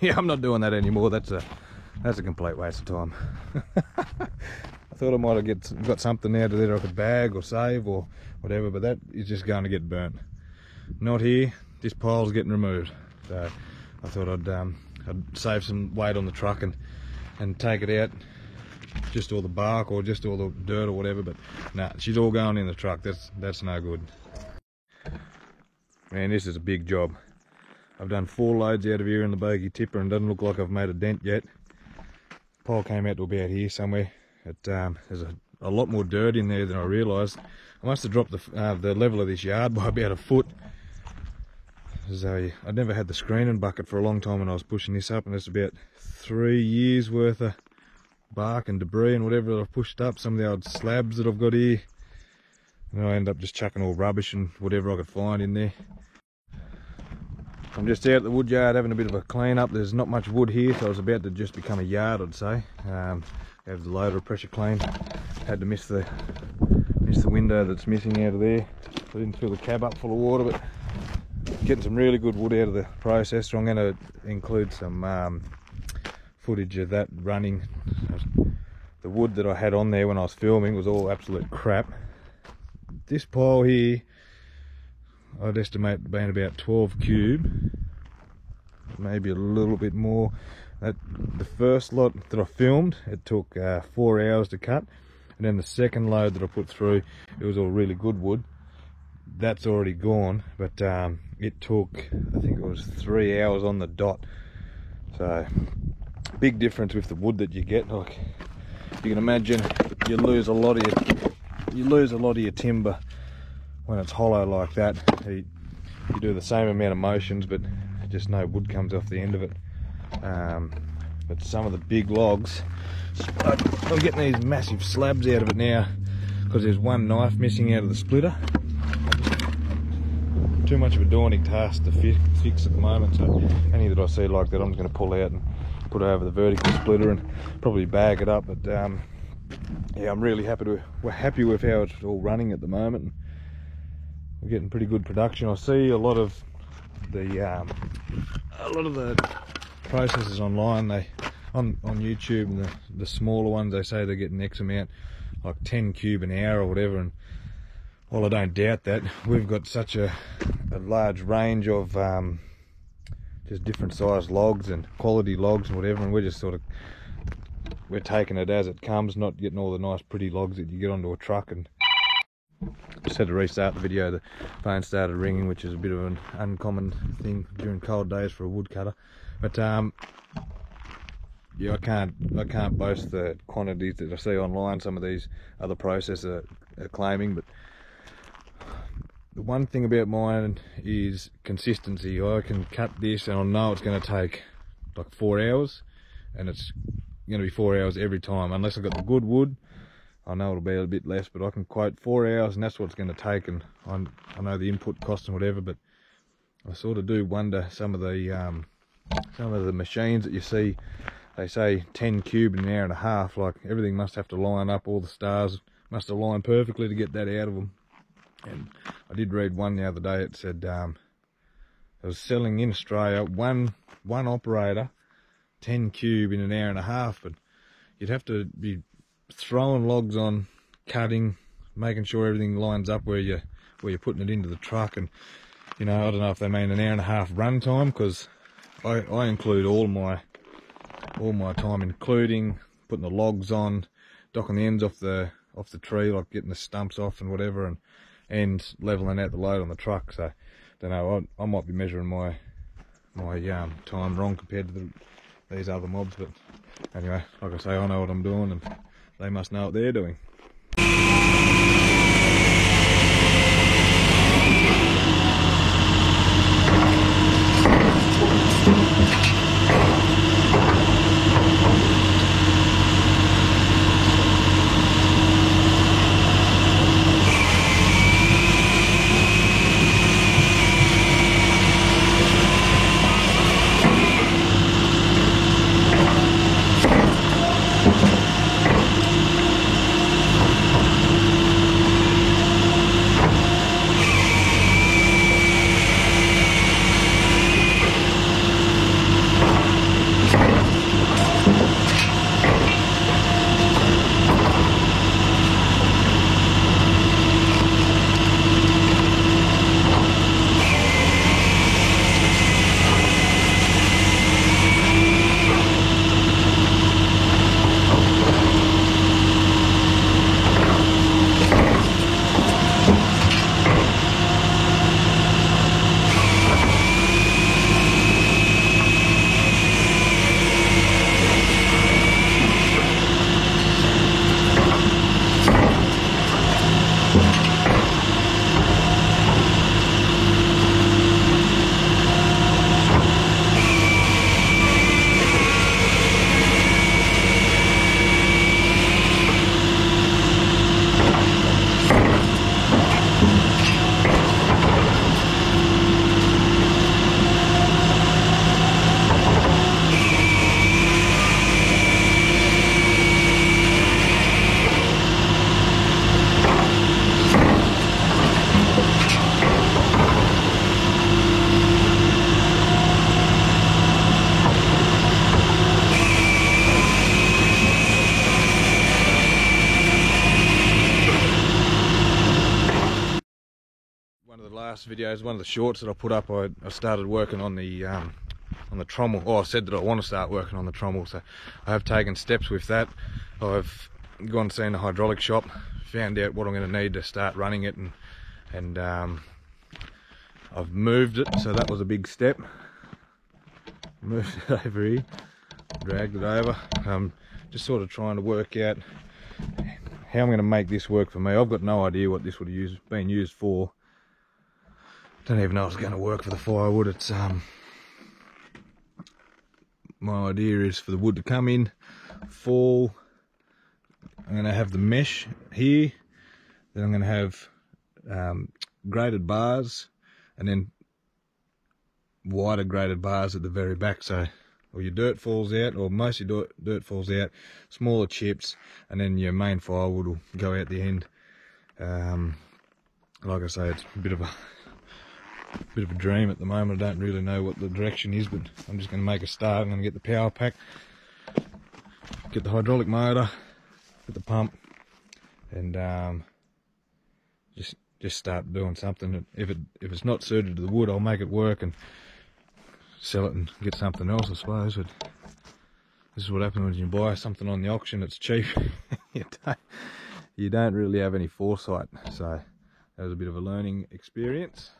Yeah, I'm not doing that anymore. That's a complete waste of time. I thought I might have got something out of there I could bag or save or whatever, but that is just going to get burnt. Not here. This pile's getting removed. So I thought I'd save some weight on the truck and take it out, just all the bark or just all the dirt or whatever. But nah, she's all going in the truck. That's no good. Man, this is a big job. I've done 4 loads out of here in the bogey tipper and doesn't look like I've made a dent yet. Pile came out to about here somewhere. There's a lot more dirt in there than I realised. I must have dropped the level of this yard by about a foot. I'd never had the screening bucket for a long time when I was pushing this up, and it's about 3 years worth of bark and debris and whatever that I've pushed up. Some of the old slabs that I've got here. And I end up just chucking all rubbish and whatever I could find in there. I'm just out at the wood yard having a bit of a clean up. There's not much wood here, so it's about to just become a yard, I'd say. Have the loader pressure clean. Had to miss the window that's missing out of there. I didn't fill the cab up full of water, but getting some really good wood out of the process. So I'm going to include some footage of that running. The wood that I had on there when I was filming was all absolute crap. This pile here, I'd estimate being about 12 cube, maybe a little bit more. The first lot that I filmed, it took 4 hours to cut, and then the second load that I put through, it was all really good wood. That's already gone, but it took, I think it was 3 hours on the dot. So big difference with the wood that you get. Like, you can imagine, you lose a lot of your timber when it's hollow like that. You do the same amount of motions, but just no wood comes off the end of it. But some of the big logs, I'm getting these massive slabs out of it now because there's one knife missing out of the splitter. Too much of a daunting task to fix at the moment, so any that I see like that I'm just going to pull out and put it over the vertical splitter and probably bag it up. But yeah, I'm really we're happy with how it's all running at the moment. We're getting pretty good production. I see a lot of the processes online, on YouTube, and the smaller ones, they say they're getting X amount, like 10 cube an hour or whatever. And while I don't doubt that, we've got such a large range of just different size logs and quality logs and whatever, and we're just we're taking it as it comes, not getting all the nice pretty logs that you get onto a truck. And just had to restart the video. The phone started ringing, which is a bit of an uncommon thing during cold days for a woodcutter. But yeah, I can't boast the quantities that I see online. Some of these other processors are claiming, but the one thing about mine is consistency. I can cut this and I know it's going to take like 4 hours, and it's going to be 4 hours every time, unless I've got the good wood. I know it'll be a bit less, but I can quote 4 hours, and that's what it's going to take. And I know the input cost and whatever, but I sort of do wonder some of the machines that you see. They say 10 cube in an hour and a half. Like, everything must have to line up. All the stars must align perfectly to get that out of them. And I did read one the other day. It said it was selling in Australia one operator 10 cube in an hour and a half, but you'd have to be throwing logs on, cutting, making sure everything lines up where you're putting it into the truck. And you know, I don't know if they mean an hour and a half run time, because I include all my time, including putting the logs on, docking the ends off the tree, like getting the stumps off and whatever, and leveling out the load on the truck. So don't know, I might be measuring my time wrong compared to these other mobs, but anyway, like I say, I know what I'm doing, and they must know what they're doing. last videos, one of the shorts that I put up, I started working on the trommel. I said that I want to start working on the trommel, so I have taken steps with that. I've gone to see in the hydraulic shop, found out what I'm going to need to start running it, and I've moved it, so that was a big step. Moved it over here, dragged it over. Just sort of trying to work out how I'm going to make this work for me. I've got no idea what this would have been used for. Don't even know if it's going to work for the firewood. It's my idea is for the wood to come in, fall. I'm going to have the mesh here. Then I'm going to have graded bars, and then wider graded bars at the very back. So or your dirt falls out, or most of your dirt falls out, smaller chips, and then your main firewood will go out the end. Like I say, it's a bit of a dream at the moment. I don't really know what the direction is, but I'm just going to make a start. I'm going to get the power pack, get the hydraulic motor, get the pump, and just start doing something. If it's not suited to the wood, I'll make it work and sell it and get something else, I suppose. But this is what happens when you buy something on the auction that's cheap. You don't really have any foresight. So that was a bit of a learning experience.